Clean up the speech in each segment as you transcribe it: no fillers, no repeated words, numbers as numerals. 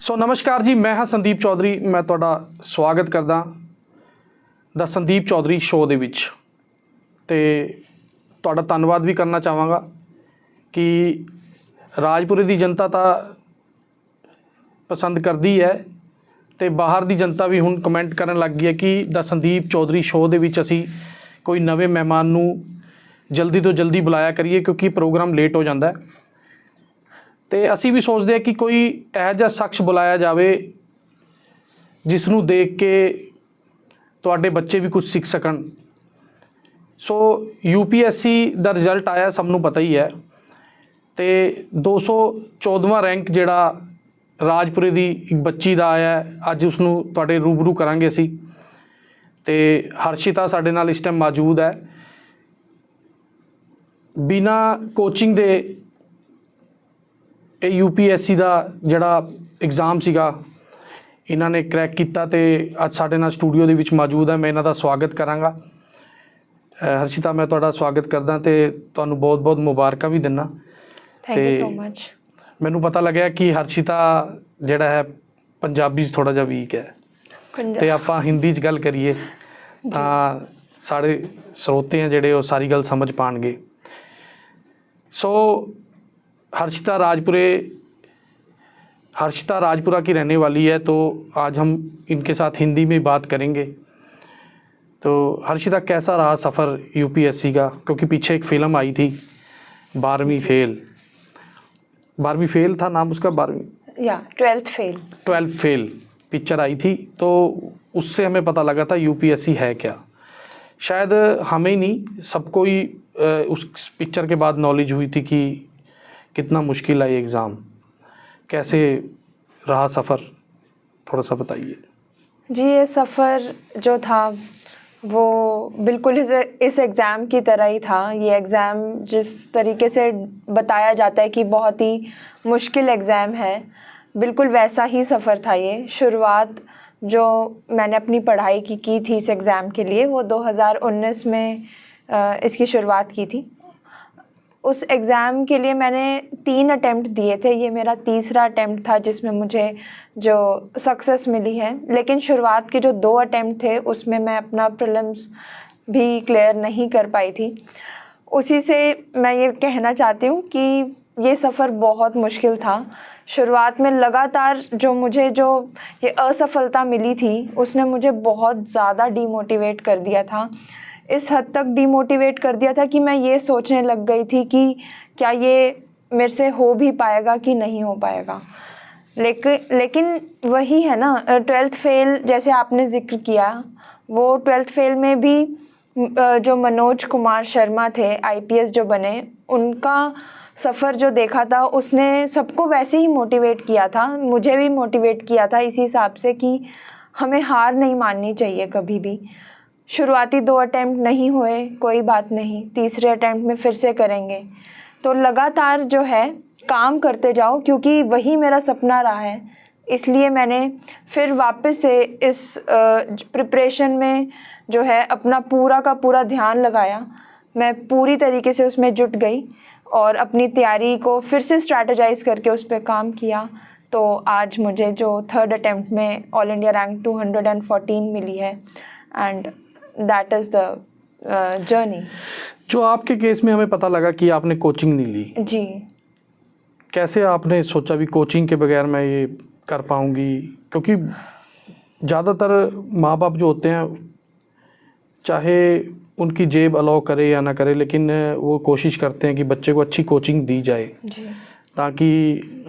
सो नमस्कार जी, मैं हाँ संदीप चौधरी। मैं ਤੁਹਾਡਾ ਸਵਾਗਤ ਕਰਦਾ ਦਾ ਸੰਦੀਪ ਚੌਧਰੀ ਸ਼ੋਅ ਦੇ ਵਿੱਚ ਤੇ ਤੁਹਾਡਾ ਧੰਨਵਾਦ ਵੀ ਕਰਨਾ ਚਾਹਾਂਗਾ ਕਿ ਰਾਜਪੁਰੇ ਦੀ ਜਨਤਾ ਤਾਂ ਪਸੰਦ ਕਰਦੀ ਹੈ ਤੇ ਬਾਹਰ ਦੀ ਜਨਤਾ ਵੀ ਹੁਣ ਕਮੈਂਟ ਕਰਨ ਲੱਗ ਗਈ ਹੈ ਕਿ ਦਾ ਸੰਦੀਪ ਚੌਧਰੀ ਸ਼ੋਅ ਦੇ ਵਿੱਚ ਅਸੀਂ ਕੋਈ ਨਵੇਂ ਮਹਿਮਾਨ ਨੂੰ ਜਲਦੀ ਤੋਂ ਜਲਦੀ ਬੁਲਾਇਆ ਕਰੀਏ ਕਿਉਂਕਿ ਪ੍ਰੋਗਰਾਮ ਲੇਟ ਹੋ ਜਾਂਦਾ ਹੈ। ਤੇ ਅਸੀਂ ਵੀ ਸੋਚਦੇ ਹਾਂ ਕਿ ਕੋਈ ਇਹੋ ਜਿਹਾ ਸ਼ਖਸ ਬੁਲਾਇਆ ਜਾਵੇ ਜਿਸ ਨੂੰ ਦੇਖ ਕੇ ਤੁਹਾਡੇ ਬੱਚੇ ਵੀ ਕੁਝ ਸਿੱਖ ਸਕਣ। ਸੋ UPSC ਦਾ ਰਿਜ਼ਲਟ ਆਇਆ, ਸਭ ਨੂੰ ਪਤਾ ਹੀ ਹੈ, ਤੇ 214ਵਾਂ ਰੈਂਕ ਜਿਹੜਾ ਰਾਜਪੁਰੇ ਦੀ ਇੱਕ ਬੱਚੀ ਦਾ ਆਇਆ, ਅੱਜ ਉਸ ਨੂੰ ਤੁਹਾਡੇ ਰੂਬਰੂ ਕਰਾਂਗੇ ਅਸੀਂ। ਤੇ ਹਰਸ਼ਿਤਾ ਸਾਡੇ ਨਾਲ ਇਸ ਟਾਈਮ ਮੌਜੂਦ ਹੈ। ਬਿਨਾਂ ਕੋਚਿੰਗ ਦੇ ਇਹ UPSC ਦਾ ਜਿਹੜਾ ਐਗਜ਼ਾਮ ਸੀਗਾ ਇਹਨਾਂ ਨੇ ਕਰੈਕ ਕੀਤਾ ਤੇ ਅੱਜ ਸਾਡੇ ਨਾਲ ਸਟੂਡੀਓ ਦੇ ਵਿੱਚ ਮੌਜੂਦ ਹੈ। ਮੈਂ ਇਹਨਾਂ ਦਾ ਸਵਾਗਤ ਕਰਾਂਗਾ। ਹਰਸ਼ਿਤਾ, ਮੈਂ ਤੁਹਾਡਾ ਸਵਾਗਤ ਕਰਦਾ ਤੇ ਤੁਹਾਨੂੰ ਬਹੁਤ ਬਹੁਤ ਮੁਬਾਰਕਾਂ ਵੀ ਦਿੰਦਾ। Thank you so much. ਮੈਨੂੰ ਪਤਾ ਲੱਗਿਆ ਕਿ ਹਰਸ਼ਿਤਾ ਜਿਹੜਾ ਹੈ ਪੰਜਾਬੀ 'ਚ ਥੋੜ੍ਹਾ ਜਿਹਾ ਵੀਕ ਹੈ ਤੇ ਆਪਾਂ ਹਿੰਦੀ 'ਚ ਗੱਲ ਕਰੀਏ ਤਾਂ ਸਾਡੇ ਸਰੋਤੇ ਆ ਜਿਹੜੇ ਉਹ ਸਾਰੀ ਗੱਲ ਸਮਝ ਪਾਣਗੇ। सो हर्षिता राजपुरा की रहने वाली है, तो आज हम इनके साथ हिंदी में बात करेंगे। तो हर्षिता, कैसा रहा सफ़र UPSC का? क्योंकि पीछे एक फ़िल्म आई थी 12वीं फेल था नाम उसका, 12वीं या 12th फेल पिक्चर आई थी। तो उससे हमें पता लगा था UPSC है क्या। शायद हमें ही नहीं, सबको ही उस पिक्चर के बाद नॉलेज हुई थी कि कितना मुश्किल है ये एग्ज़ाम। कैसे रहा सफ़र, थोड़ा सा बताइए। जी, ये सफ़र जो था वो बिल्कुल इस एग्ज़ाम की तरह ही था। ये एग्ज़ाम जिस तरीके से बताया जाता है कि बहुत ही मुश्किल एग्ज़ाम है, बिल्कुल वैसा ही सफ़र था ये। शुरुआत जो मैंने अपनी पढ़ाई की थी इस एग्ज़ाम के लिए, वो 2019 में इसकी शुरुआत की थी। उस एग्ज़ाम के लिए मैंने 3 अटेम्प्ट दिए थे, ये मेरा तीसरा अटेम्प्ट था जिसमें मुझे जो सक्सेस मिली है। लेकिन शुरुआत के जो 2 अटेम्प्ट थे उसमें मैं अपना प्रीलिम्स भी क्लियर नहीं कर पाई थी। उसी से मैं ये कहना चाहती हूँ कि ये सफ़र बहुत मुश्किल था। शुरुआत में लगातार जो ये असफलता मिली थी उसने मुझे बहुत ज़्यादा डीमोटिवेट कर दिया था। इस हद तक डीमोटिवेट कर दिया था कि मैं ये सोचने लग गई थी कि क्या ये मेरे से हो भी पाएगा कि नहीं हो पाएगा। लेकिन वही है ना, 12th फेल जैसे आपने ज़िक्र किया, वो 12th फेल में भी जो मनोज कुमार शर्मा थे IPS जो बने, उनका सफ़र जो देखा था उसने सबको वैसे ही मोटिवेट किया था, मुझे भी मोटिवेट किया था इसी हिसाब से कि हमें हार नहीं माननी चाहिए कभी भी। शुरुआती 2 अटेम्प्ट नहीं हुए, कोई बात नहीं, तीसरे अटेम्प्ट में फिर से करेंगे। तो लगातार जो है काम करते जाओ, क्योंकि वही मेरा सपना रहा है। इसलिए मैंने फिर वापस से इस प्रिपरेशन में जो है अपना पूरा का पूरा ध्यान लगाया। मैं पूरी तरीके से उसमें जुट गई और अपनी तैयारी को फिर से स्ट्रैटेजाइज़ करके उस पर काम किया। तो आज मुझे जो 3rd अटेम्प्ट में ऑल इंडिया रैंक 214 मिली है, and that is the journey. जो आपके केस में हमें पता लगा कि आपने कोचिंग नहीं ली जी, कैसे आपने सोचा भी कोचिंग के बगैर मैं ये कर पाऊँगी? क्योंकि ज़्यादातर माँ बाप जो होते हैं, चाहे उनकी जेब अलाउ करे या ना करे, लेकिन वो कोशिश करते हैं कि बच्चे को अच्छी कोचिंग दी जाए जी, ताकि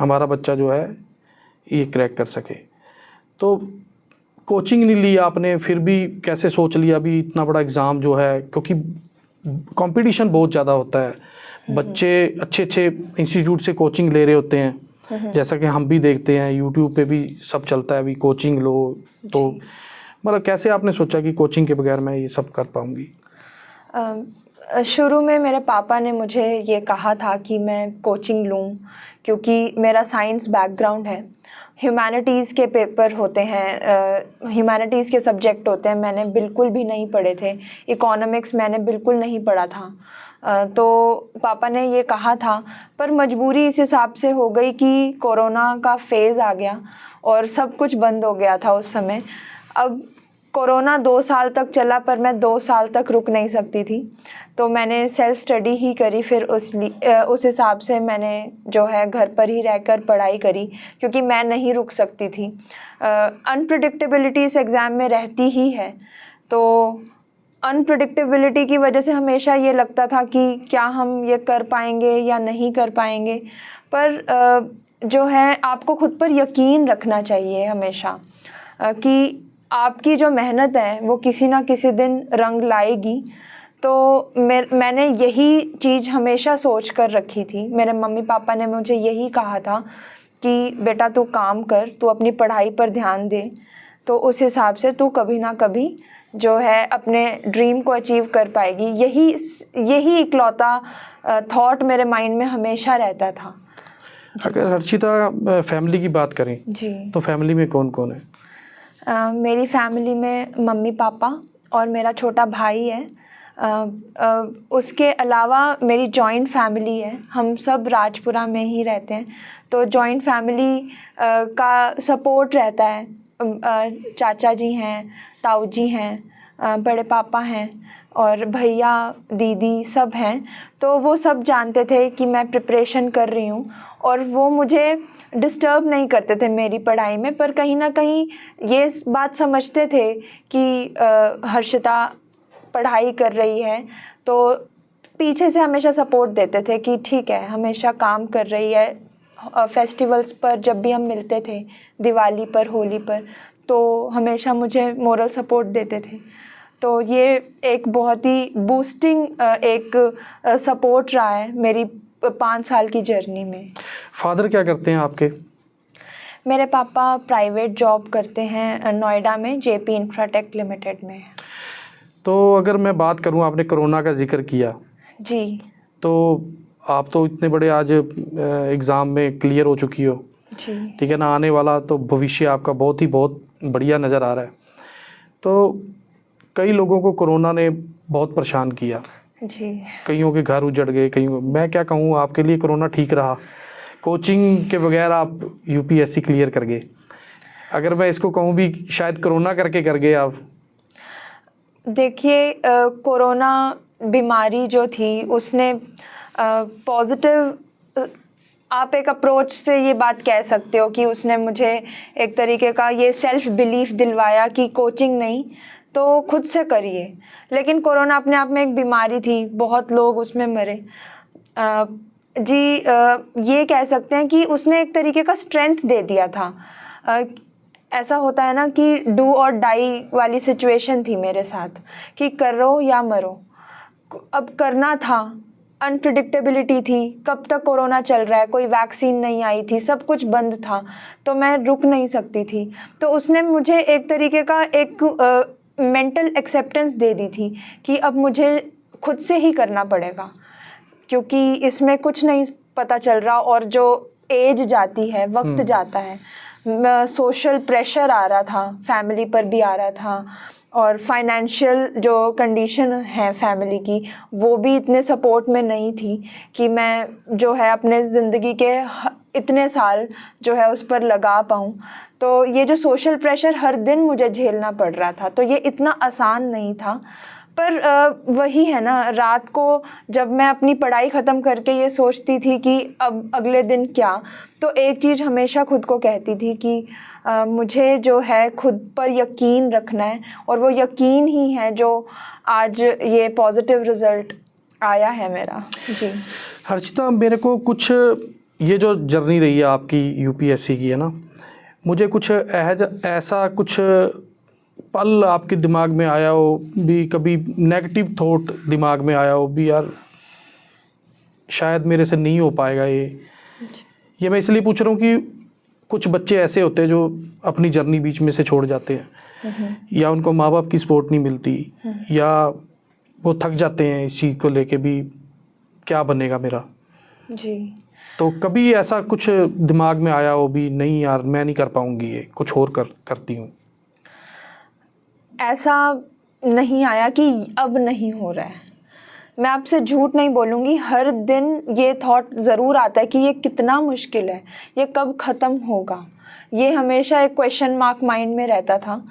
हमारा बच्चा जो है ये क्रैक कर सके। तो कोचिंग नहीं ली आपने, फिर भी कैसे सोच लिया अभी इतना बड़ा एग्ज़ाम जो है, क्योंकि कंपटीशन बहुत ज़्यादा होता है। बच्चे अच्छे अच्छे इंस्टीट्यूट से कोचिंग ले रहे होते हैं, जैसा कि हम भी देखते हैं YouTube पे भी सब चलता है, अभी कोचिंग लो। तो मतलब कैसे आपने सोचा कि कोचिंग के बगैर मैं ये सब कर पाऊँगी? शुरू में मेरे पापा ने मुझे ये कहा था कि मैं कोचिंग लूँ, क्योंकि मेरा साइंस बैकग्राउंड है। ह्यूमैनिटीज़ के पेपर होते हैं, ह्यूमैनिटीज़ के सब्जेक्ट होते हैं, मैंने बिल्कुल भी नहीं पढ़े थे। इकोनॉमिक्स मैंने बिल्कुल नहीं पढ़ा था। तो पापा ने ये कहा था, पर मजबूरी इस हिसाब से हो गई कि कोरोना का फेज़ आ गया और सब कुछ बंद हो गया था उस समय। अब कोरोना 2 साल तक चला, पर मैं 2 साल तक रुक नहीं सकती थी, तो मैंने सेल्फ स्टडी ही करी। फिर उस हिसाब से मैंने जो है घर पर ही रहकर पढ़ाई करी, क्योंकि मैं नहीं रुक सकती थी। अनप्रिडिक्टेबिलिटी इस एग्ज़ाम में रहती ही है, तो अनप्रिडिक्टेबिलिटी की वजह से हमेशा ये लगता था कि क्या हम ये कर पाएंगे या नहीं कर पाएंगे। पर जो है आपको खुद पर यकीन रखना चाहिए हमेशा, कि आपकी जो मेहनत है वो किसी ना किसी दिन रंग लाएगी। तो मैंने यही चीज़ हमेशा सोच कर रखी थी। मेरे मम्मी पापा ने मुझे यही कहा था कि बेटा तू काम कर, तू अपनी पढ़ाई पर ध्यान दे, तो उस हिसाब से तू कभी ना कभी जो है अपने ड्रीम को अचीव कर पाएगी। यही इकलौता थॉट मेरे माइंड में हमेशा रहता था। अगर हर्षिता फैमिली की बात करें जी, तो फैमिली में कौन कौन है? मेरी फैमिली में मम्मी पापा और मेरा छोटा भाई है। उसके अलावा मेरी जॉइंट फैमिली है, हम सब राजपुरा में ही रहते हैं, तो जॉइंट फैमिली का सपोर्ट रहता है। चाचा जी हैं, ताऊ जी हैं, बड़े पापा हैं और भैया दीदी सब हैं। तो वो सब जानते थे कि मैं प्रिपरेशन कर रही हूँ और वो मुझे डिस्टर्ब नहीं करते थे मेरी पढ़ाई में, पर कहीं ना कहीं ये बात समझते थे कि हर्षिता पढ़ाई कर रही है, तो पीछे से हमेशा सपोर्ट देते थे कि ठीक है, हमेशा काम कर रही है। फेस्टिवल्स पर जब भी हम मिलते थे, दिवाली पर, होली पर, तो हमेशा मुझे मोरल सपोर्ट देते थे। तो ये एक बहुत ही बूस्टिंग एक सपोर्ट रहा है मेरी 5 साल की जर्नी में। फादर क्या करते हैं आपके? मेरे पापा प्राइवेट जॉब करते हैं नोएडा में, जेपी इंफ्राटेक लिमिटेड में। तो अगर मैं बात करूं, आपने कोरोना का जिक्र किया जी तो आप तो इतने बड़े आज एग्ज़ाम में क्लियर हो चुकी हो, जी ठीक है ना, आने वाला तो भविष्य आपका बहुत बढ़िया नज़र आ रहा है। तो कई लोगों को कोरोना ने बहुत परेशान किया, जी। कईयों के घर उजड़ गए, कईयों, मैं क्या कहूँ, आपके लिए कोरोना ठीक रहा, कोचिंग के बगैर आप यूपीएससी क्लियर कर गए। अगर मैं इसको कहूँ भी शायद कोरोना करके कर गए आप। देखिए, कोरोना बीमारी जो थी उसने पॉजिटिव, आप एक अप्रोच से ये बात कह सकते हो कि उसने मुझे एक तरीके का ये सेल्फ बिलीफ दिलवाया कि कोचिंग नहीं तो खुद से करिए। लेकिन कोरोना अपने आप में एक बीमारी थी, बहुत लोग उसमें मरे। ये कह सकते हैं कि उसने एक तरीके का स्ट्रेंथ दे दिया था। ऐसा होता है ना कि डू और डाई वाली सिचुएशन थी मेरे साथ, कि करो या मरो। अब करना था, अनप्रिडिक्टेबिलिटी थी, कब तक कोरोना चल रहा है, कोई वैक्सीन नहीं आई थी, सब कुछ बंद था, तो मैं रुक नहीं सकती थी। तो उसने मुझे एक तरीके का एक मेंटल एक्सेप्टेंस दे दी थी कि अब मुझे खुद से ही करना पड़ेगा, क्योंकि इसमें कुछ नहीं पता चल रहा। और जो एज जाती है, वक्त जाता है, सोशल प्रेशर आ रहा था, फैमिली पर भी आ रहा था, और फाइनेंशियल जो कंडीशन है फैमिली की, वो भी इतने सपोर्ट में नहीं थी कि मैं जो है अपने ज़िंदगी के इतने साल जो है उस पर लगा पाऊँ। तो ये जो सोशल प्रेशर हर दिन मुझे झेलना पड़ रहा था, तो ये इतना आसान नहीं था। पर वही है ना, रात को जब मैं अपनी पढ़ाई ख़त्म करके ये सोचती थी कि अब अगले दिन क्या, तो एक चीज़ हमेशा खुद को कहती थी कि मुझे जो है खुद पर यकीन रखना है, और वो यकीन ही है जो आज ये पॉजिटिव रिज़ल्ट आया है मेरा। जी हर्षिता, मेरे को कुछ ये जो जर्नी रही है आपकी यूपीएससी की, है ना, मुझे कुछ ऐसा कुछ पल आपके दिमाग में आया हो भी, कभी नेगेटिव थॉट दिमाग में आया हो भी, यार शायद मेरे से नहीं हो पाएगा ये मैं इसलिए पूछ रहा हूँ कि कुछ बच्चे ऐसे होते हैं जो अपनी जर्नी बीच में से छोड़ जाते हैं, या उनको माँ बाप की सपोर्ट नहीं मिलती, या वो थक जाते हैं इस चीज़ को लेके भी, क्या बनेगा मेरा। जी। तो कभी ऐसा कुछ दिमाग में आया हो भी, नहीं यार मैं नहीं कर पाऊँगी, ये कुछ और करती हूँ? ऐसा नहीं आया कि अब नहीं हो रहा है, मैं आपसे झूठ नहीं बोलूँगी, हर दिन ये थॉट ज़रूर आता है कि ये कितना मुश्किल है, ये कब ख़त्म होगा। ये हमेशा एक क्वेश्चन मार्क माइंड में रहता था।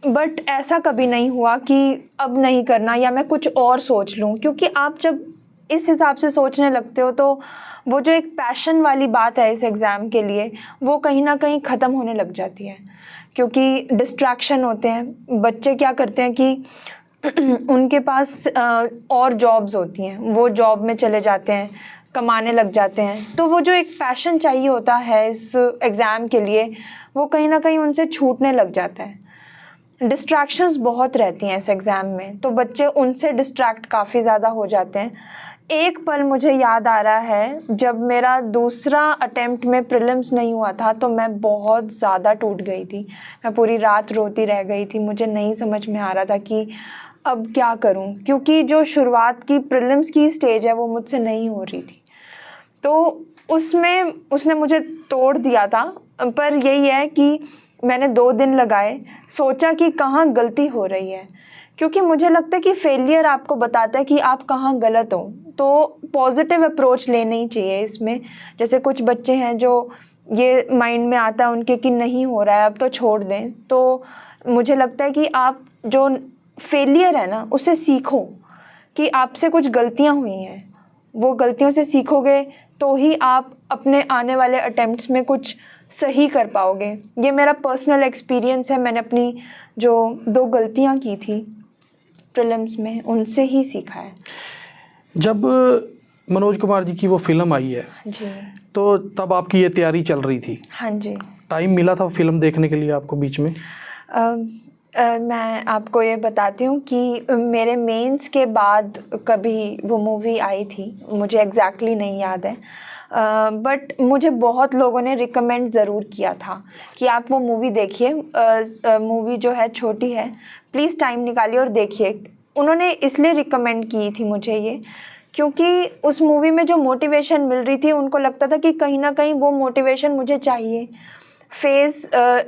बट ऐसा कभी नहीं हुआ कि अब नहीं करना या मैं कुछ और सोच लूँ, क्योंकि आप जब इस हिसाब से सोचने लगते हो तो वो जो एक पैशन वाली बात है इस एग्ज़ाम के लिए, वो कहीं ना कहीं ख़त्म होने लग जाती है, क्योंकि डिस्ट्रैक्शन होते हैं। बच्चे क्या करते हैं कि उनके पास और जॉब्स होती हैं, वो जॉब में चले जाते हैं, कमाने लग जाते हैं, तो वो जो एक पैशन चाहिए होता है इस एग्ज़ाम के लिए, वो कहीं ना कहीं उनसे छूटने लग जाता है। डिस्ट्रैक्शंस बहुत रहती हैं इस एग्ज़ाम में, तो बच्चे उनसे डिस्ट्रैक्ट काफ़ी ज़्यादा हो जाते हैं। एक पल मुझे याद आ रहा है, जब मेरा दूसरा अटेम्प्ट में प्रीलिम्स नहीं हुआ था तो मैं बहुत ज़्यादा टूट गई थी। मैं पूरी रात रोती रह गई थी, मुझे नहीं समझ में आ रहा था कि अब क्या करूं, क्योंकि जो शुरुआत की प्रीलिम्स की स्टेज है वो मुझसे नहीं हो रही थी। तो उसमें उसने मुझे तोड़ दिया था। पर यही है कि मैंने 2 दिन लगाए, सोचा कि कहाँ गलती हो रही है, क्योंकि मुझे लगता है कि फेलियर आपको बताता है कि आप कहाँ गलत हो। तो पॉजिटिव अप्रोच लेनी चाहिए इसमें। जैसे कुछ बच्चे हैं जो ये माइंड में आता है उनके कि नहीं हो रहा है अब तो छोड़ दें, तो मुझे लगता है कि आप जो फेलियर है ना उससे सीखो कि आपसे कुछ गलतियाँ हुई हैं, वो गलतियों से सीखोगे तो ही आप अपने आने वाले अटेम्प्ट्स में कुछ सही कर पाओगे। ये मेरा पर्सनल एक्सपीरियंस है, मैंने अपनी जो 2 गलतियाँ की थी प्रीलिम्स में उनसे ही सीखा है। जब मनोज कुमार जी की वो फिल्म आई है जी तो तब आपकी ये तैयारी चल रही थी, हाँ जी। टाइम मिला था फिल्म देखने के लिए आपको बीच में? मैं आपको ये बताती हूँ कि मेरे मेंस के बाद कभी वो मूवी आई थी, मुझे एग्जैक्टली नहीं याद है, बट मुझे बहुत लोगों ने रिकमेंड ज़रूर किया था कि आप वो मूवी देखिए। मूवी जो है छोटी है, प्लीज़ टाइम निकालिए और देखिए। उन्होंने इसलिए रिकमेंड की थी मुझे ये, क्योंकि उस मूवी में जो मोटिवेशन मिल रही थी उनको लगता था कि कहीं ना कहीं वो मोटिवेशन मुझे चाहिए। फेज़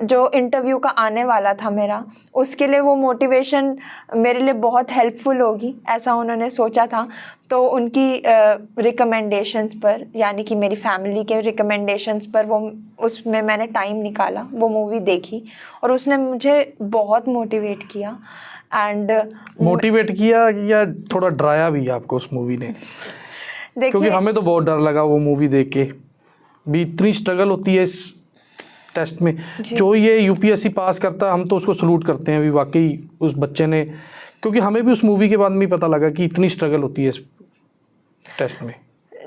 जो इंटरव्यू का आने वाला था मेरा, उसके लिए वो मोटिवेशन मेरे लिए बहुत हेल्पफुल होगी, ऐसा उन्होंने सोचा था। तो उनकी रिकमेंडेशंस पर, यानी कि मेरी फैमिली के रिकमेंडेशंस पर, वो उसमें मैंने टाइम निकाला, वो मूवी देखी और उसने मुझे बहुत मोटिवेट किया। एंड मोटिवेट किया या थोड़ा डराया भी आपको उस मूवी ने? क्योंकि देखिए, हमें तो बहुत डर लगा वो मूवी देख के। भी इतनी स्ट्रगल होती है इस टेस्ट में। जो ये यूपीएससी पास करता है हम तो उसको सलूट करते हैं भी, वाकई उस बच्चे ने, क्योंकि हमें भी उस मूवी के बाद में पता लगा कि इतनी स्ट्रगल होती है इस टेस्ट में।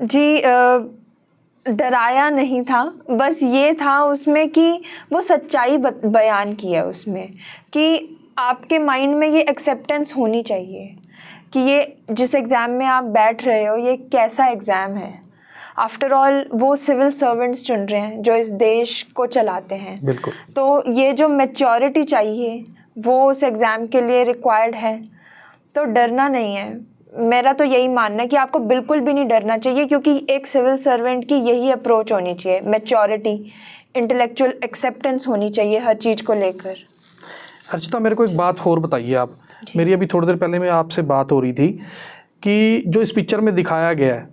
जी डराया नहीं था, बस ये था उसमें कि वो सच्चाई बयान की है उसमें, कि आपके माइंड में ये एक्सेप्टेंस होनी चाहिए कि ये जिस एग्ज़ाम में आप बैठ रहे हो ये कैसा एग्ज़ाम है। आफ्टर ऑल वो सिविल सर्वेंट्स चुन रहे हैं जो इस देश को चलाते हैं। बिल्कुल। तो ये जो मैच्योरिटी चाहिए वो उस एग्ज़ाम के लिए रिक्वायर्ड है, तो डरना नहीं है। मेरा तो यही मानना है कि आपको बिल्कुल भी नहीं डरना चाहिए, क्योंकि एक सिविल सर्वेंट की यही अप्रोच होनी चाहिए, मैच्योरिटी, इंटेलेक्चुअल एक्सेप्टेंस होनी चाहिए हर चीज़ को लेकर। हर्षिता, मेरे को एक बात और बताइए आप। मेरी अभी थोड़ी देर पहले में आपसे बात हो रही थी कि जो इस पिक्चर में दिखाया गया है,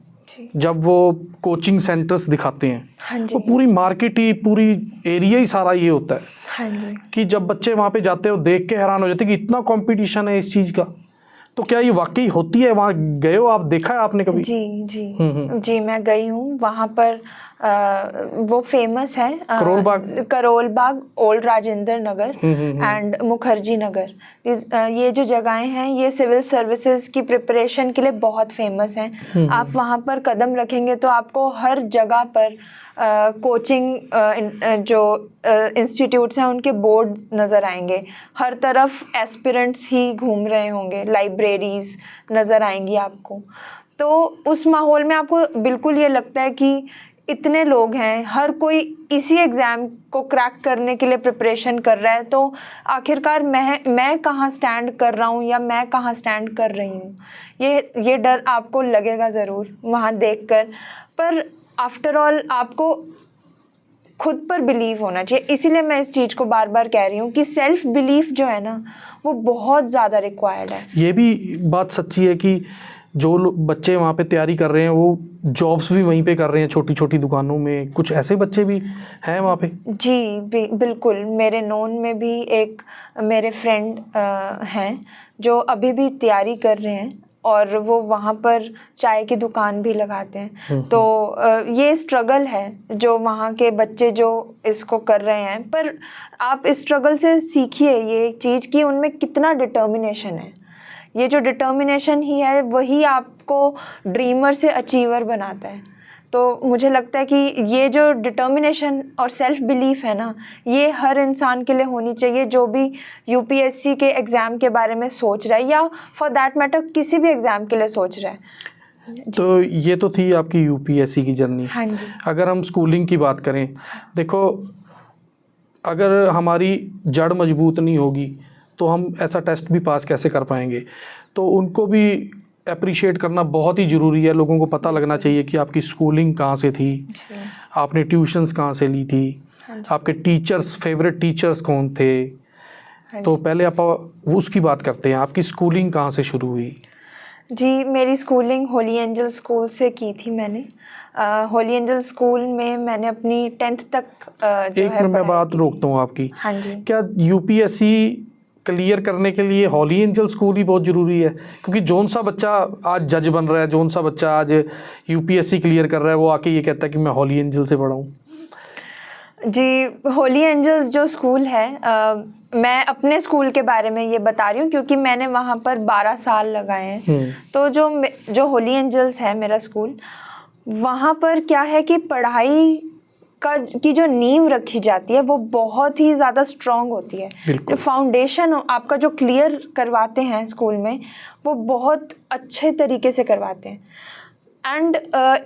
जब वो कोचिंग सेंटर्स दिखाते हैं, हाँ जी, वो पूरी मार्केट ही, पूरी एरिया ही सारा ये होता है हाँ जी, कि जब बच्चे वहाँ पे जाते हो देख के हैरान हो जाते हैं कि इतना कंपटीशन है इस चीज़ का। तो क्या ये वाकई होती है? वहाँ गए हो आप, देखा है आपने कभी? जी जी जी, मैं गई हूँ वहाँ पर। वो फेमस है करोल बाग? Karol Bagh, old Rajinder Nagar and Mukherjee Nagar. ये जो जगहें हैं ये सिविल सर्विसेज की प्रिपरेशन के लिए बहुत फेमस हैं। आप वहाँ पर कदम रखेंगे तो आपको हर जगह पर कोचिंग जो इंस्टीट्यूट्स हैं उनके बोर्ड नज़र आएंगे। हर तरफ एस्पिरेंट्स ही घूम रहे होंगे, लाइब्रेरीज़ नज़र आएंगी आपको। तो उस माहौल में आपको बिल्कुल ये लगता है कि इतने लोग हैं, हर कोई इसी एग्ज़ाम को क्रैक करने के लिए प्रिपरेशन कर रहा है, तो आखिरकार मैं कहाँ स्टैंड कर रहा हूँ या मैं कहाँ स्टैंड कर रही हूँ, ये डर आपको लगेगा ज़रूर वहाँ देखकर। पर आफ्टर ऑल आपको खुद पर बिलीव होना चाहिए। इसीलिए मैं इस चीज़ को बार बार कह रही हूँ कि सेल्फ बिलीफ जो है ना वो बहुत ज़्यादा रिक्वायर्ड है। ये भी बात सच्ची है कि जो बच्चे वहाँ पे तैयारी कर रहे हैं वो जॉब्स भी वहीं पे कर रहे हैं, छोटी छोटी दुकानों में। कुछ ऐसे बच्चे भी हैं वहाँ पे? जी बिल्कुल, मेरे नोन में भी एक मेरे फ्रेंड हैं जो अभी भी तैयारी कर रहे हैं और वो वहाँ पर चाय की दुकान भी लगाते हैं। तो ये स्ट्रगल है जो वहाँ के बच्चे जो इसको कर रहे हैं, पर आप इस स्ट्रगल से सीखिए ये चीज़ कि उनमें कितना डिटर्मिनेशन है। ये जो डिटर्मिनेशन ही है वही आपको ड्रीमर से अचीवर बनाता है। तो मुझे लगता है कि ये जो डिटर्मिनेशन और सेल्फ बिलीफ है ना, ये हर इंसान के लिए होनी चाहिए जो भी यूपीएससी के एग्ज़ाम के बारे में सोच रहा है या फॉर दैट मैटर किसी भी एग्ज़ाम के लिए सोच रहा है। तो ये तो थी आपकी यूपीएससी की जर्नी। हाँ जी। अगर हम स्कूलिंग की बात करें, देखो अगर हमारी जड़ मजबूत नहीं होगी तो हम ऐसा टेस्ट भी पास कैसे कर पाएंगे। तो उनको भी अप्रिशिएट करना बहुत ही ज़रूरी है। लोगों को पता लगना चाहिए कि आपकी स्कूलिंग कहाँ से थी, आपने ट्यूशन्स कहाँ से ली थी, आपके टीचर्स, फेवरेट टीचर्स कौन थे। तो पहले आप उसकी बात करते हैं, आपकी स्कूलिंग कहाँ से शुरू हुई? जी, मेरी स्कूलिंग होली एंजल स्कूल से की थी मैंने। होली एंजल स्कूल में मैंने अपनी 10th तक जो एक है मिनट मैं पढ़ाई बात की। रोकता हूँ आपकी। हाँ जी। क्या यूपीएससी क्लियर करने के लिए हॉली एंजल स्कूल ही बहुत ज़रूरी है? क्योंकि जौन सा बच्चा आज जज बन रहा है, जौन सा बच्चा आज यूपीएससी क्लियर कर रहा है, वो आके ये कहता है कि मैं हॉली एंजल से पढ़ा हूँ। जी, होली एंजल्स जो स्कूल है, मैं अपने स्कूल के बारे में ये बता रही हूँ क्योंकि मैंने वहाँ पर 12 साल लगाए हैं। तो जो होली एंजल्स है मेरा स्कूल, वहाँ पर क्या है कि पढ़ाई की जो नींव रखी जाती है वो बहुत ही ज़्यादा स्ट्रॉन्ग होती है। जो फाउंडेशन आपका जो क्लियर करवाते हैं स्कूल में वो बहुत अच्छे तरीके से करवाते हैं। एंड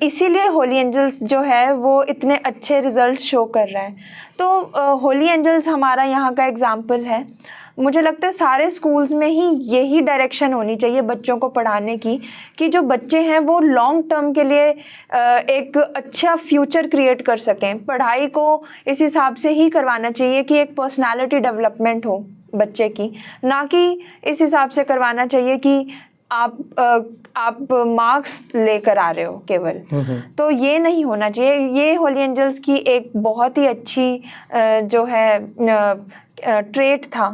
इसीलिए होली एंजल्स जो है वो इतने अच्छे रिज़ल्ट शो कर रहा है। तो होली एंजल्स हमारा यहाँ का एग्ज़ाम्पल है। मुझे लगता है सारे स्कूल्स में ही यही डायरेक्शन होनी चाहिए बच्चों को पढ़ाने की कि जो बच्चे हैं वो लॉन्ग टर्म के लिए एक अच्छा फ्यूचर क्रिएट कर सकें। पढ़ाई को इस हिसाब से ही करवाना चाहिए कि एक पर्सनालिटी डेवलपमेंट हो बच्चे की, ना कि इस हिसाब से करवाना चाहिए कि आप मार्क्स लेकर आ रहे हो केवल। तो ये नहीं होना चाहिए। ये होली एंजल्स की एक बहुत ही अच्छी जो है ट्रेट था।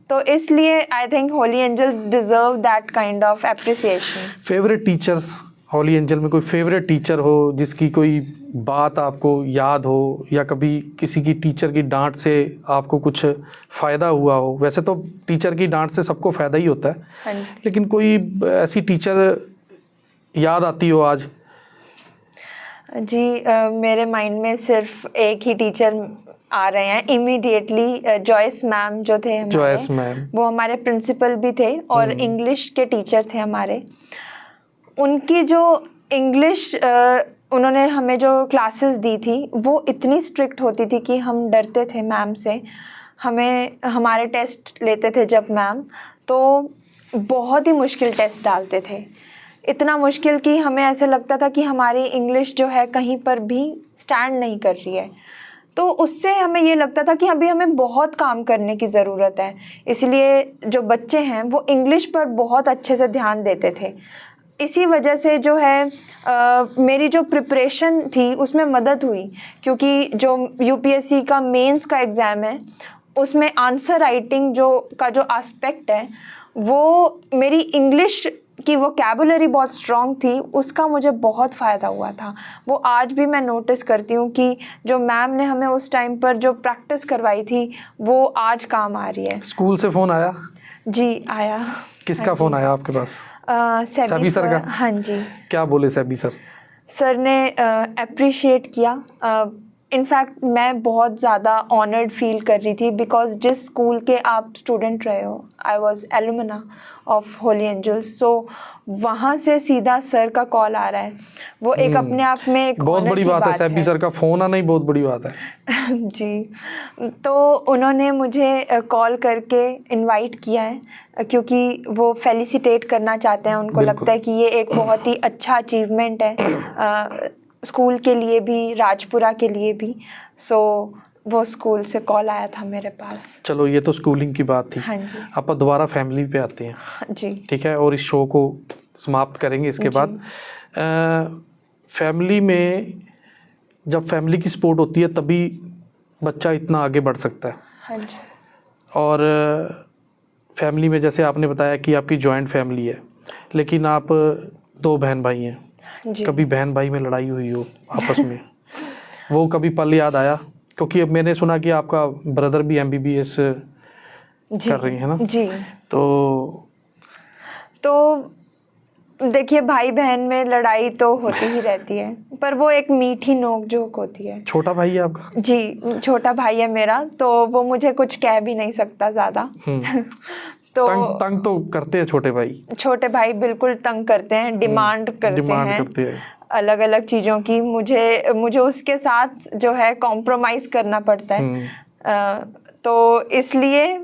तो इसलिए I think holy angels deserve that kind of appreciation. Favourite teachers holy angel में कोई फेवरेट टीचर हो जिसकी कोई बात आपको याद हो, या कभी किसी की टीचर की डांट से आपको कुछ फ़ायदा हुआ हो? वैसे तो टीचर की डांट से सबको फ़ायदा ही होता है। हाँ जी। लेकिन कोई ऐसी टीचर याद आती हो आज? जी, मेरे माइंड में सिर्फ एक ही टीचर आ रहे हैं इमीडिएटली। जॉयस मैम जो थे हमारे, जॉयस मैम, वो हमारे प्रिंसिपल भी थे और इंग्लिश के टीचर थे हमारे। उनकी जो इंग्लिश उन्होंने हमें जो क्लासेस दी थी वो इतनी स्ट्रिक्ट होती थी कि हम डरते थे मैम से। हमें हमारे टेस्ट लेते थे जब मैम, तो बहुत ही मुश्किल टेस्ट डालते थे। इतना मुश्किल कि हमें ऐसे लगता था कि हमारी इंग्लिश जो है कहीं पर भी स्टैंड नहीं कर रही है। तो उससे हमें ये लगता था कि अभी हमें बहुत काम करने की ज़रूरत है। इसलिए जो बच्चे हैं वो इंग्लिश पर बहुत अच्छे से ध्यान देते थे। इसी वजह से जो है मेरी जो प्रिपरेशन थी उसमें मदद हुई, क्योंकि जो यूपीएससी का मेंस का एग्ज़ाम है उसमें आंसर राइटिंग जो एस्पेक्ट है वो मेरी इंग्लिश की वोकैबुलरी बहुत स्ट्रॉन्ग थी, उसका मुझे बहुत फ़ायदा हुआ था। वो आज भी मैं नोटिस करती हूँ कि जो मैम ने हमें उस टाइम पर जो प्रैक्टिस करवाई थी वो आज काम आ रही है। स्कूल से फ़ोन आया? जी आया। किसका फ़ोन आया आपके पास? सैबी सर का? हाँ जी। क्या बोले सैबी सर? सर ने अप्रिशिएट किया। इनफैक्ट मैं बहुत ज़्यादा ऑनर्ड फील कर रही थी बिकॉज जिस स्कूल के आप स्टूडेंट रहे हो, I was alumna of Holy Angels. So वहाँ से सीधा सर का कॉल आ रहा है, वो एक अपने आप में एक बहुत बड़ी बात है। सैबी सर का फ़ोन आना ही बहुत बड़ी बात है। जी, तो उन्होंने मुझे कॉल करके इनवाइट किया है क्योंकि वो फेलिसिटेट करना चाहते हैं। उनको लगता है कि ये एक बहुत ही अच्छा अचीवमेंट है स्कूल के लिए भी, राजपुरा के लिए भी। सो वो स्कूल से कॉल आया था मेरे पास। चलो ये तो स्कूलिंग की बात थी। हाँ जी। आप दोबारा फैमिली पे आते हैं। जी ठीक है, और इस शो को समाप्त करेंगे इसके बाद। फैमिली में जब फैमिली की सपोर्ट होती है तभी बच्चा इतना आगे बढ़ सकता है। हाँ जी। और फैमिली में जैसे आपने बताया कि आपकी जॉइंट फैमिली है, लेकिन आप 2 बहन भाई हैं, जी। कभी बहन भाई में लड़ाई हुई हो आपस में, वो कभी पल याद आया? क्योंकि अब मैंने सुना कि आपका ब्रदर भी MBBS कर रही है ना। जी। तो देखिए, भाई बहन में लड़ाई तो होती ही रहती है, पर वो एक मीठी नोक-झोंक होती है। छोटा भाई है आपका? जी, छोटा भाई है मेरा, तो वो मुझे कुछ कह भी नहीं सकता ज़्यादा। तो तंग तो करते हैं छोटे भाई? छोटे भाई बिल्कुल तंग करते हैं, डिमांड करते हैं अलग-अलग चीज़ों की। मुझे उसके साथ जो है कॉम्प्रोमाइज़ करना पड़ता है। तो इसलिए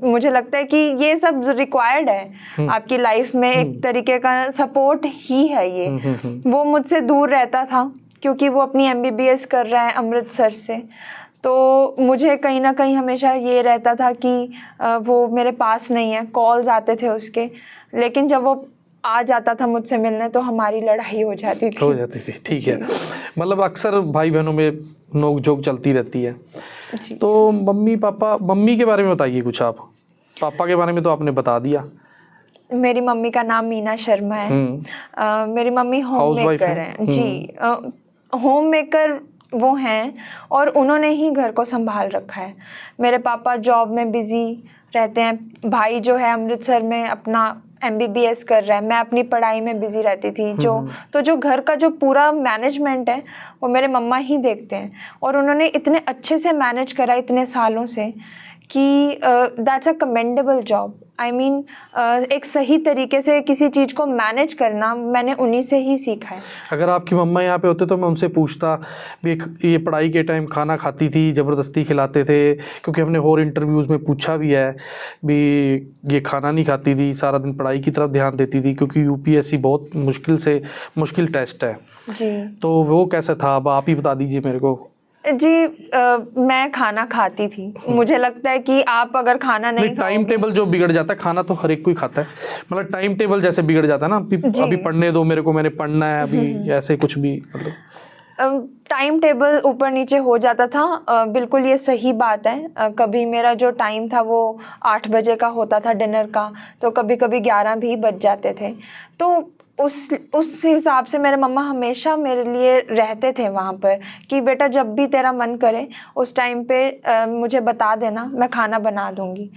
मुझे लगता है कि ये सब रिक्वायर्ड है आपकी लाइफ में, एक तरीके का सपोर्ट ही है ये। वो मुझसे दूर रहता था क्योंकि वो अपनी MBBS कर रहा है अमृतसर से, तो मुझे कहीं ना कहीं हमेशा ये रहता था कि वो मेरे पास नहीं है। कॉल्स आते थे उसके, लेकिन जब वो आ जाता था मुझसे मिलने तो हमारी लड़ाई हो जाती थी। ठीक है, मतलब अक्सर भाई बहनों में नोक झोंक चलती रहती है। जी। तो मम्मी के बारे में बताइए कुछ आप। पापा के बारे में तो आपने बता दिया। मेरी मम्मी का नाम मीना शर्मा है। मेरी मम्मी होम मेकर हैं। जी, होम मेकर वो हैं और उन्होंने ही घर को संभाल रखा है। मेरे पापा जॉब में बिजी रहते हैं, भाई जो है अमृतसर में अपना MBBS कर रहा है, मैं अपनी पढ़ाई में बिजी रहती थी। जो घर का जो पूरा मैनेजमेंट है वो मेरे मम्मा ही देखते हैं, और उन्होंने इतने अच्छे से मैनेज करा इतने सालों से कि that's a commendable job. I mean एक सही तरीके से किसी चीज़ को मैनेज करना मैंने उन्हीं से ही सीखा है। अगर आपकी मम्मा यहाँ पे होते तो मैं उनसे पूछता भी, ये पढ़ाई के टाइम खाना खाती थी, ज़बरदस्ती खिलाते थे? क्योंकि हमने और इंटरव्यूज़ में पूछा भी है भी, ये खाना नहीं खाती थी, सारा दिन पढ़ाई की तरफ ध्यान देती थी, क्योंकि UPSC बहुत मुश्किल टेस्ट है। जी। तो वो कैसा था, अब आप ही बता दीजिए मेरे को। जी, मैं खाना खाती थी। मुझे लगता है कि आप अगर खाना नहीं टाइम टेबल जो बिगड़ जाता है, खाना तो हर एक कोई खाता है, मतलब टाइम टेबल जैसे बिगड़ जाता है ना, अभी पढ़ने दो मेरे को, मैंने पढ़ना है अभी, ऐसे कुछ भी मतलब टाइम टेबल ऊपर नीचे हो जाता था। बिल्कुल ये सही बात है। कभी मेरा जो टाइम था वो 8 बजे का होता था डिनर का, तो कभी कभी 11 भी बज जाते थे। तो उस हिसाब से मेरे मम्मा हमेशा मेरे लिए रहते थे वहाँ पर कि बेटा जब भी तेरा मन करे उस टाइम पे मुझे बता देना, मैं खाना बना दूँगी।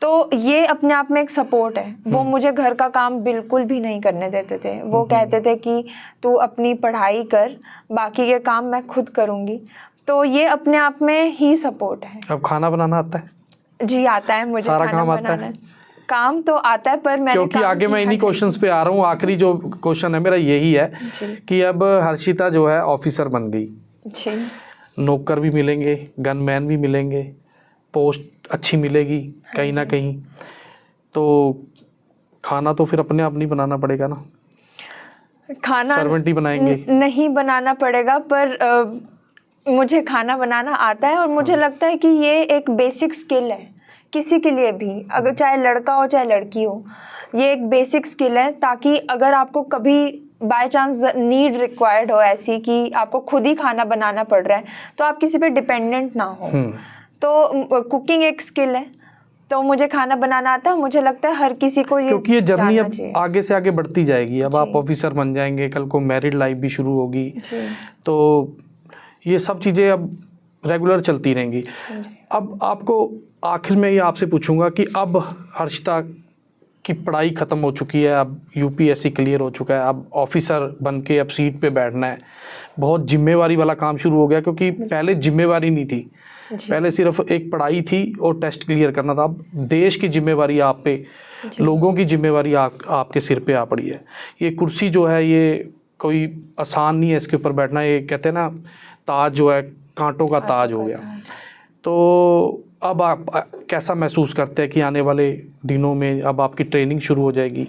तो ये अपने आप में एक सपोर्ट है। वो मुझे घर का काम बिल्कुल भी नहीं करने देते थे। वो कहते थे कि तू अपनी पढ़ाई कर, बाकी के काम मैं खुद करूँगी। तो ये अपने आप में ही सपोर्ट है। अब खाना बनाना आता है? जी, आता है मुझे। सारा खाना काम बनाना आता है? काम तो आता है, पर मैंने क्योंकि आगे मैं इन्हीं क्वेश्चंस पे आ रहा हूँ। आखिरी जो क्वेश्चन है मेरा यही है कि अब हर्षिता जो है ऑफिसर बन गई जी, नौकर भी मिलेंगे, गनमैन भी मिलेंगे, पोस्ट अच्छी मिलेगी कहीं ना कहीं, तो खाना तो फिर अपने आप नहीं बनाना पड़ेगा ना? खाना सर्वेंट ही बनाएंगे? नहीं बनाना पड़ेगा, पर मुझे खाना बनाना आता है और मुझे लगता है कि ये एक बेसिक स्किल है किसी के लिए भी, अगर चाहे लड़का हो चाहे लड़की हो। ये एक बेसिक स्किल है, ताकि अगर आपको कभी बाय चांस नीड रिक्वायर्ड हो ऐसी कि आपको खुद ही खाना बनाना पड़ रहा है, तो आप किसी पे डिपेंडेंट ना हो। तो कुकिंग एक स्किल है, तो मुझे खाना बनाना आता है। मुझे लगता है हर किसी को ये, क्योंकि ये जर्नी अब आगे से आगे बढ़ती जाएगी। अब आप ऑफिसर बन जाएंगे, कल को मैरिड लाइफ भी शुरू होगी, तो ये सब चीज़ें अब रेगुलर चलती रहेंगी। अब आपको आखिर में ये आपसे पूछूंगा कि अब हर्षिता की पढ़ाई ख़त्म हो चुकी है, अब UPSC क्लियर हो चुका है, अब ऑफिसर बन के अब सीट पे बैठना है, बहुत जिम्मेवारी वाला काम शुरू हो गया। क्योंकि पहले जिम्मेवारी नहीं थी, पहले सिर्फ एक पढ़ाई थी और टेस्ट क्लियर करना था। अब देश की जिम्मेवारी आप पे, लोगों की जिम्मेवारी आपके सिर पे आ पड़ी है। ये कुर्सी जो है ये कोई आसान नहीं है इसके ऊपर बैठना। ये कहते हैं ना, ताज जो है कांटों का ताज हो गया। तो अब आप कैसा महसूस करते हैं कि आने वाले दिनों में अब आपकी ट्रेनिंग शुरू हो जाएगी,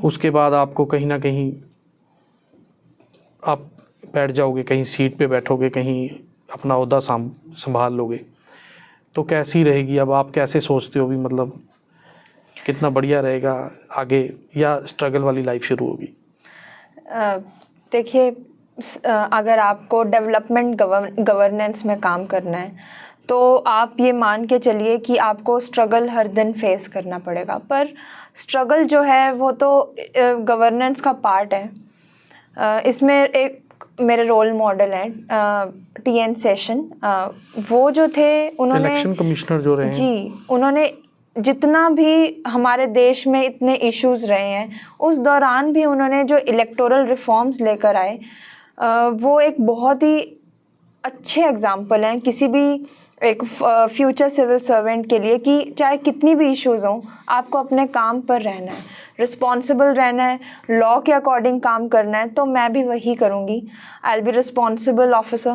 उसके बाद आपको कहीं ना कहीं आप बैठ जाओगे, कहीं सीट पे बैठोगे, कहीं अपना ओहदा संभाल लोगे, तो कैसी रहेगी? अब आप कैसे सोचते हो भी, मतलब कितना बढ़िया रहेगा आगे, या स्ट्रगल वाली लाइफ शुरू होगी? देखिए, अगर आपको डेवलपमेंट गवर्नेंस में काम करना है तो आप ये मान के चलिए कि आपको स्ट्रगल हर दिन फेस करना पड़ेगा, पर स्ट्रगल जो है वो तो गवर्नेंस का पार्ट है। इसमें एक मेरे रोल मॉडल हैं टीएन सेशन, वो जो थे उन्होंने इलेक्शन कमिश्नर जो रहे हैं, जी, उन्होंने जितना भी हमारे देश में इतने इश्यूज रहे हैं उस दौरान भी उन्होंने जो इलेक्टोरल रिफॉर्म्स लेकर आए, वो एक बहुत ही अच्छे एग्जाम्पल हैं किसी भी एक फ्यूचर सिविल सर्वेंट के लिए कि चाहे कितनी भी इश्यूज हों, आपको अपने काम पर रहना है, रिस्पॉन्सिबल रहना है, लॉ के अकॉर्डिंग काम करना है। तो मैं भी वही करूँगी। I will be responsible officer,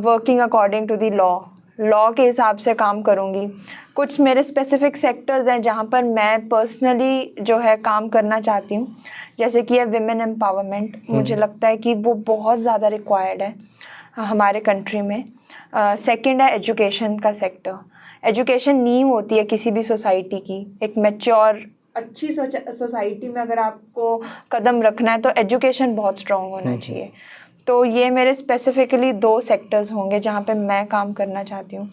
working according to the law के हिसाब से काम करूँगी। कुछ मेरे स्पेसिफिक सेक्टर्स हैं जहाँ पर मैं पर्सनली जो है काम करना चाहती हूँ, जैसे कि है विमेन एम्पावरमेंट। मुझे लगता है कि वो बहुत ज़्यादा रिक्वायर्ड है हमारे कंट्री में। सेकंड है एजुकेशन का सेक्टर। एजुकेशन नींव होती है किसी भी सोसाइटी की। एक मैच्योर अच्छी सोसाइटी में अगर आपको कदम रखना है तो एजुकेशन बहुत स्ट्रॉन्ग होना चाहिए। तो ये मेरे स्पेसिफिकली 2 सेक्टर्स होंगे जहाँ पे मैं काम करना चाहती हूँ।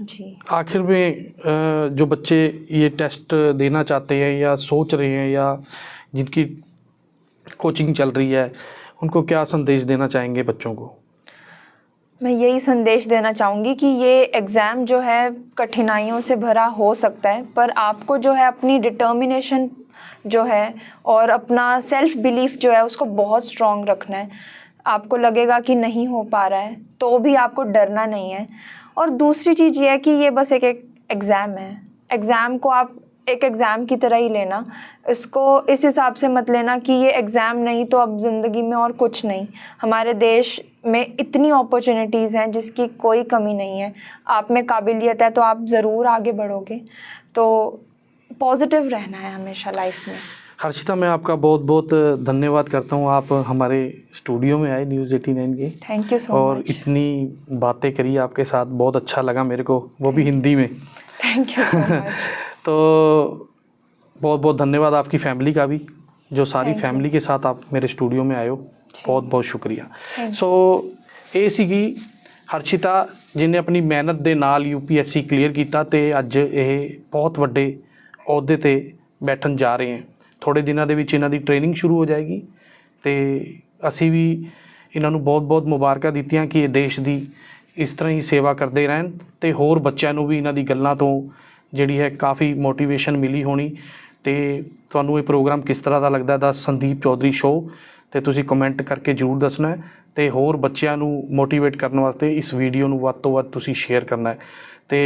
जी, आखिर में जो बच्चे ये टेस्ट देना चाहते हैं या सोच रहे हैं या जिनकी कोचिंग चल रही है, उनको क्या संदेश देना चाहेंगे बच्चों को? मैं यही संदेश देना चाहूँगी कि ये एग्ज़ाम जो है कठिनाइयों से भरा हो सकता है, पर आपको जो है अपनी डिटर्मिनेशन जो है और अपना सेल्फ बिलीफ जो है उसको बहुत स्ट्रॉन्ग रखना है। आपको लगेगा कि नहीं हो पा रहा है तो भी आपको डरना नहीं है। और दूसरी चीज़ ये है कि ये बस एक एग्ज़ाम है। एग्ज़ाम को आप एक एग्ज़ाम की तरह ही लेना, इसको इस हिसाब से मत लेना कि ये एग्ज़ाम नहीं तो अब ज़िंदगी में और कुछ नहीं। हमारे देश में इतनी अपॉर्चुनिटीज़ हैं जिसकी कोई कमी नहीं है। आप में काबिलियत है तो आप ज़रूर आगे बढ़ोगे। तो पॉजिटिव रहना है हमेशा लाइफ में। हर्षिता, मैं आपका बहुत बहुत धन्यवाद करता हूँ। आप हमारे स्टूडियो में आए न्यूज़ 89 के, थैंक यू सो और मच। इतनी बातें करी आपके साथ, बहुत अच्छा लगा मेरे को, वो भी हिंदी में। Thank you so much. तो बहुत बहुत धन्यवाद आपकी फैमिली का भी, जो सारी Thank you. फैमिली के साथ आप मेरे स्टूडियो में आए हो, बहुत बहुत शुक्रिया। Thank you. ਸੋ ਇਹ ਸੀਗੀ ਹਰਸ਼ਿਤਾ, ਜਿਹਨੇ ਆਪਣੀ ਮਿਹਨਤ ਦੇ ਨਾਲ UPSC ਕਲੀਅਰ ਕੀਤਾ ਤੇ ਅੱਜ ਇਹ ਬਹੁਤ ਵੱਡੇ ਅਹੁਦੇ ਤੇ ਬੈਠਣ ਜਾ ਰਹੇ ਹਨ। ਥੋੜੇ ਦਿਨਾਂ ਦੇ ਵਿੱਚ ਇਹਨਾਂ ਦੀ ਟ੍ਰੇਨਿੰਗ ਸ਼ੁਰੂ ਹੋ ਜਾਏਗੀ ਤੇ ਅਸੀਂ ਵੀ ਇਹਨਾਂ ਨੂੰ ਬਹੁਤ ਬਹੁਤ ਮੁਬਾਰਕਾਂ ਦਿੱਤੀਆਂ ਕਿ ਇਹ ਦੇਸ਼ ਦੀ ਇਸ ਤਰ੍ਹਾਂ ਹੀ ਸੇਵਾ ਕਰਦੇ ਰਹਿਣ ਤੇ ਹੋਰ ਬੱਚਿਆਂ ਨੂੰ ਵੀ ਇਹਨਾਂ ਦੀ ਗੱਲਾਂ ਤੋਂ ਜਿਹੜੀ ਹੈ ਕਾਫੀ ਮੋਟੀਵੇਸ਼ਨ ਮਿਲੀ ਹੋਣੀ। ਤੇ ਤੁਹਾਨੂੰ ਇਹ ਪ੍ਰੋਗਰਾਮ ਕਿਸ ਤਰ੍ਹਾਂ ਦਾ ਲੱਗਦਾ ਦਾ ਸੰਦੀਪ ਚੌਧਰੀ ਸ਼ੋਅ, ਤੇ ਤੁਸੀਂ ਕਮੈਂਟ ਕਰਕੇ ਜ਼ਰੂਰ ਦੱਸਣਾ ਹੈ ਤੇ ਹੋਰ ਬੱਚਿਆਂ ਨੂੰ ਮੋਟੀਵੇਟ ਕਰਨ ਵਾਸਤੇ ਇਸ ਵੀਡੀਓ ਨੂੰ ਵੱਧ ਤੋਂ ਵੱਧ ਤੁਸੀਂ ਸ਼ੇਅਰ ਕਰਨਾ ਹੈ। ਤੇ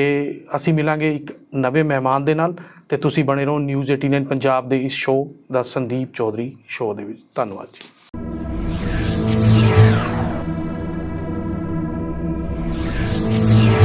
ਅਸੀਂ ਮਿਲਾਂਗੇ ਇੱਕ ਨਵੇਂ ਮਹਿਮਾਨ ਦੇ ਨਾਲ, ਤੇ ਤੁਸੀਂ ਬਣੇ ਰਹੋ ਨਿਊਜ਼ 89 ਪੰਜਾਬ ਦੇ ਇਸ ਸ਼ੋਅ ਦਾ ਸੰਦੀਪ ਚੌਧਰੀ ਸ਼ੋਅ ਦੇ ਵਿੱਚ। ਧੰਨਵਾਦ ਜੀ।